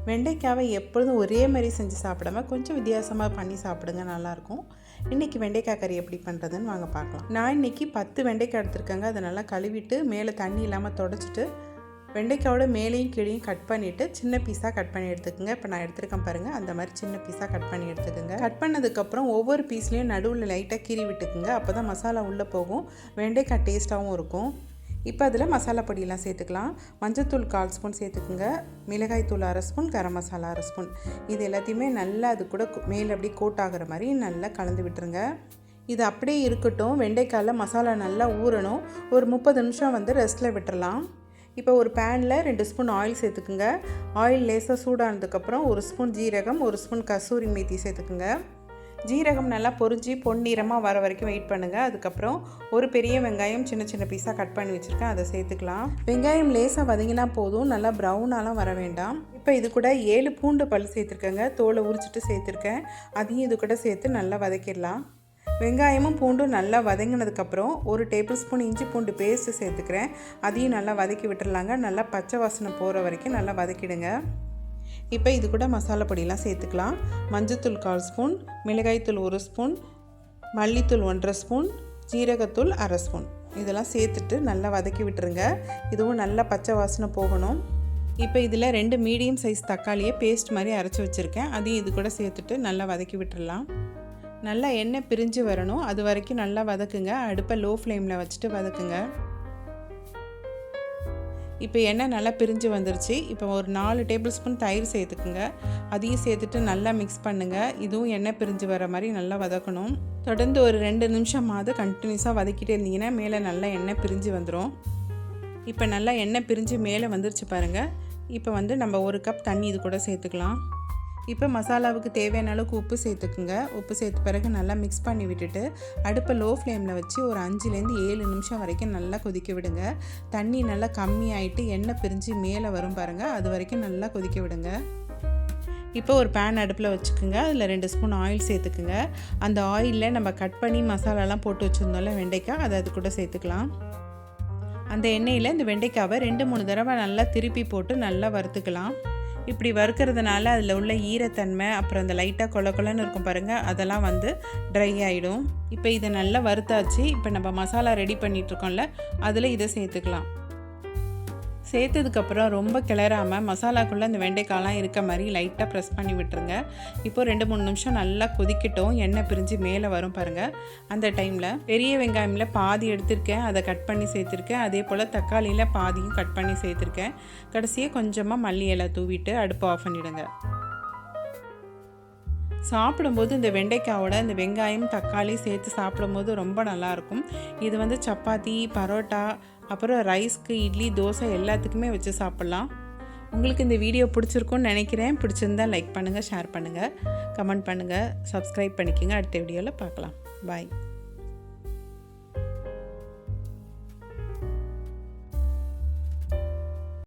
வெண்டைக்காவை எப்பொழுதும் ஒரே மாதிரி செஞ்சு சாப்பிடாம கொஞ்சம் வித்தியாசமாக பண்ணி சாப்பிடுங்க, நல்லாயிருக்கும். இன்றைக்கி வெண்டைக்காய் கறி எப்படி பண்ணுறதுன்னு வாங்க பார்க்கலாம். நான் இன்றைக்கி 10 வெண்டைக்காய் எடுத்துருக்கேங்க. அதை நல்லா கழுவிட்டு மேலே தண்ணி இல்லாமல் தொடச்சிட்டு வெண்டைக்காயோட மேலேயும் கீழையும் கட் பண்ணிவிட்டு சின்ன பீஸாக கட் பண்ணி எடுத்துக்கோங்க. இப்போ நான் எடுத்துருக்கேன் பாருங்கள், அந்த மாதிரி சின்ன பீஸாக கட் பண்ணி எடுத்துக்கோங்க. கட் பண்ணதுக்கப்புறம் ஒவ்வொரு பீஸ்லேயும் நடுவில் லைட்டாக கீறி விட்டுக்குங்க. அப்போ தான் மசாலா உள்ளே போகும், வெண்டைக்காய் டேஸ்ட்டாகவும் இருக்கும். இப்போ அதில் மசாலா பொடியெல்லாம் சேர்த்துக்கலாம். மஞ்சள்தூள் 1/4 ஸ்பூன் சேர்த்துக்குங்க, மிளகாய்த்தூள் 1/2 ஸ்பூன், கரம் மசாலா 1/2 ஸ்பூன். இது எல்லாத்தையுமே நல்லா அது கூட மேலே அப்படியே கோட் ஆகிற மாதிரி நல்லா கலந்து விட்டுருங்க. இது அப்படியே இருக்கட்டும். வெண்டைக்காயில் மசாலா நல்லா ஊறணும். ஒரு 30 நிமிஷம் ரெஸ்ட்டில் விட்டுறலாம். இப்போ ஒரு பேனில் 2 ஸ்பூன் ஆயில் சேர்த்துக்குங்க. ஆயில் லேசாக சூடானதுக்கப்புறம் 1 ஸ்பூன் ஜீரகம், 1 ஸ்பூன் கசூரி மேத்தி சேர்த்துக்குங்க. ஜீரகம் நல்லா பொரிஞ்சு பொன்னிறமாக வர வரைக்கும் வெயிட் பண்ணுங்கள். அதுக்கப்புறம் ஒரு பெரிய வெங்காயம் சின்ன சின்ன பீஸாக கட் பண்ணி வச்சுருக்கேன், அதை சேர்த்துக்கலாம். வெங்காயம் லேசாக வதங்கினா போதும், நல்லா ப்ரௌனாலாம் வர வேண்டாம். இப்போ இது கூட 7 பூண்டு பல் சேர்த்துருக்கேங்க, தோலை உரிச்சிட்டு சேர்த்துருக்கேன். அதையும் இது கூட சேர்த்து நல்லா வதக்கிடலாம். வெங்காயமும் பூண்டும் நல்லா வதங்கினதுக்கப்புறம் 1 டேபிள் ஸ்பூன் இஞ்சி பூண்டு பேஸ்ட்டு சேர்த்துக்கிறேன். அதையும் நல்லா வதக்கி விட்டுறலாங்க. நல்லா பச்சை வாசனை போகிற வரைக்கும் நல்லா வதக்கிடுங்க. இப்போ இது கூட மசாலா பொடியெல்லாம் சேர்த்துக்கலாம். மஞ்சள்தூள் 1/4 ஸ்பூன், மிளகாய்த்தூள் 1 ஸ்பூன், மல்லித்தூள் 1/2 ஸ்பூன், ஜீரகத்தூள் 1/2 ஸ்பூன். இதெல்லாம் சேர்த்துட்டு நல்லா வதக்கி விட்டுருங்க. இதுவும் நல்லா பச்சை வாசனை போகணும். இப்போ இதில் 2 மீடியம் சைஸ் தக்காளியை பேஸ்ட் மாதிரி அரைச்சி வச்சுருக்கேன், அதையும் இது கூட சேர்த்துட்டு நல்லா வதக்கி விட்டுடலாம். நல்லா எண்ணெய் பிரிஞ்சு வரணும், அது வரைக்கும் நல்லா வதக்குங்க. அடுப்பை லோ ஃப்ளேமில் வச்சுட்டு வதக்குங்க. இப்போ எண்ணெய் நல்லா பிரிஞ்சு வந்துருச்சு. இப்போ ஒரு 4 டேபிள் ஸ்பூன் தயிர் சேர்த்துக்குங்க. அதையும் சேர்த்துட்டு நல்லா மிக்ஸ் பண்ணுங்கள். இதுவும் எண்ணெய் பிரிஞ்சு வர மாதிரி நல்லா வதக்கணும். தொடர்ந்து ஒரு 2 நிமிஷமாவது கண்டினியூஸாக வதக்கிட்டே இருந்தீங்கன்னா மேலே நல்லா எண்ணெய் பிரிஞ்சு வந்துடும். இப்போ நல்லா எண்ணெய் பிரிஞ்சு மேலே வந்துருச்சு பாருங்கள். இப்போ நம்ம 1 கப் தண்ணி இது கூட சேர்த்துக்கலாம். இப்போ மசாலாவுக்கு தேவையான அளவுக்கு உப்பு சேர்த்துக்குங்க. உப்பு சேர்த்த பிறகு நல்லா மிக்ஸ் பண்ணி விட்டுட்டு அடுப்பை லோ ஃப்ளேமில் வச்சு ஒரு 5லேருந்து 7 நிமிஷம் வரைக்கும் நல்லா கொதிக்க விடுங்க. தண்ணி நல்லா கம்மியாயிட்டு எண்ணெய் பிரிஞ்சு மேலே வரும் பாருங்கள், அது வரைக்கும் நல்லா கொதிக்க விடுங்க. இப்போ ஒரு பேன் அடுப்பில் வச்சுக்கோங்க. அதில் 2 ஸ்பூன் ஆயில் சேர்த்துக்குங்க. அந்த ஆயிலில் நம்ம கட் பண்ணி மசாலாலாம் போட்டு வச்சுருந்தோம்ல வெண்டைக்காய், அதை அது கூட சேர்த்துக்கலாம். அந்த எண்ணெயில் இந்த வெண்டைக்காவை 2-3 தடவை நல்லா திருப்பி போட்டு நல்லா வறுத்துக்கலாம். இப்படி வறுக்கிறதுனால அதில் உள்ள ஈரத்தன்மை அப்புறம் அந்த லைட்டாக கொலன்னு இருக்கும் பாருங்கள், அதெல்லாம் ட்ரை ஆகிடும். இப்போ இதை நல்லா வறுத்தாச்சு. இப்போ நம்ம மசாலா ரெடி பண்ணிகிட்ருக்கோம்ல, அதில் இதை சேர்த்துக்கலாம். சேர்த்ததுக்கப்புறம் ரொம்ப கிளறாமல் மசாலாக்குள்ளே அந்த வெண்டைக்காயெலாம் இருக்க மாதிரி லைட்டாக ப்ரெஸ் பண்ணி விட்டுருங்க. இப்போது 2-3 நிமிஷம் நல்லா கொதிக்கட்டும். எண்ணெய் பிரிஞ்சு மேலே வரும் பாருங்கள். அந்த டைமில் பெரிய வெங்காயமில் பாதி எடுத்திருக்கேன், அதை கட் பண்ணி சேர்த்துருக்கேன். அதே போல் தக்காளியில் பாதியும் கட் பண்ணி சேர்த்துருக்கேன். கடைசியாக கொஞ்சமாக மல்லி இலை தூவிட்டு அடுப்பை ஆஃப் பண்ணிவிடுங்க. சாப்பிடும்போது இந்த வெண்டைக்காயோட இந்த வெங்காயம் தக்காளி சேர்த்து சாப்பிடும்போது ரொம்ப நல்லாயிருக்கும். இது சப்பாத்தி, பரோட்டா, அப்புறம் ரைஸ்க்கு, இட்லி, தோசை எல்லாத்துக்குமே வச்சு சாப்பிட்லாம். உங்களுக்கு இந்த வீடியோ பிடிச்சிருக்குன்னு நினைக்கிறேன். பிடிச்சிருந்தால் லைக் பண்ணுங்கள், ஷேர் பண்ணுங்கள், கமெண்ட் பண்ணுங்கள், சப்ஸ்கிரைப் பண்ணிக்கோங்க. அடுத்த வீடியோவில் பார்க்கலாம். பாய்.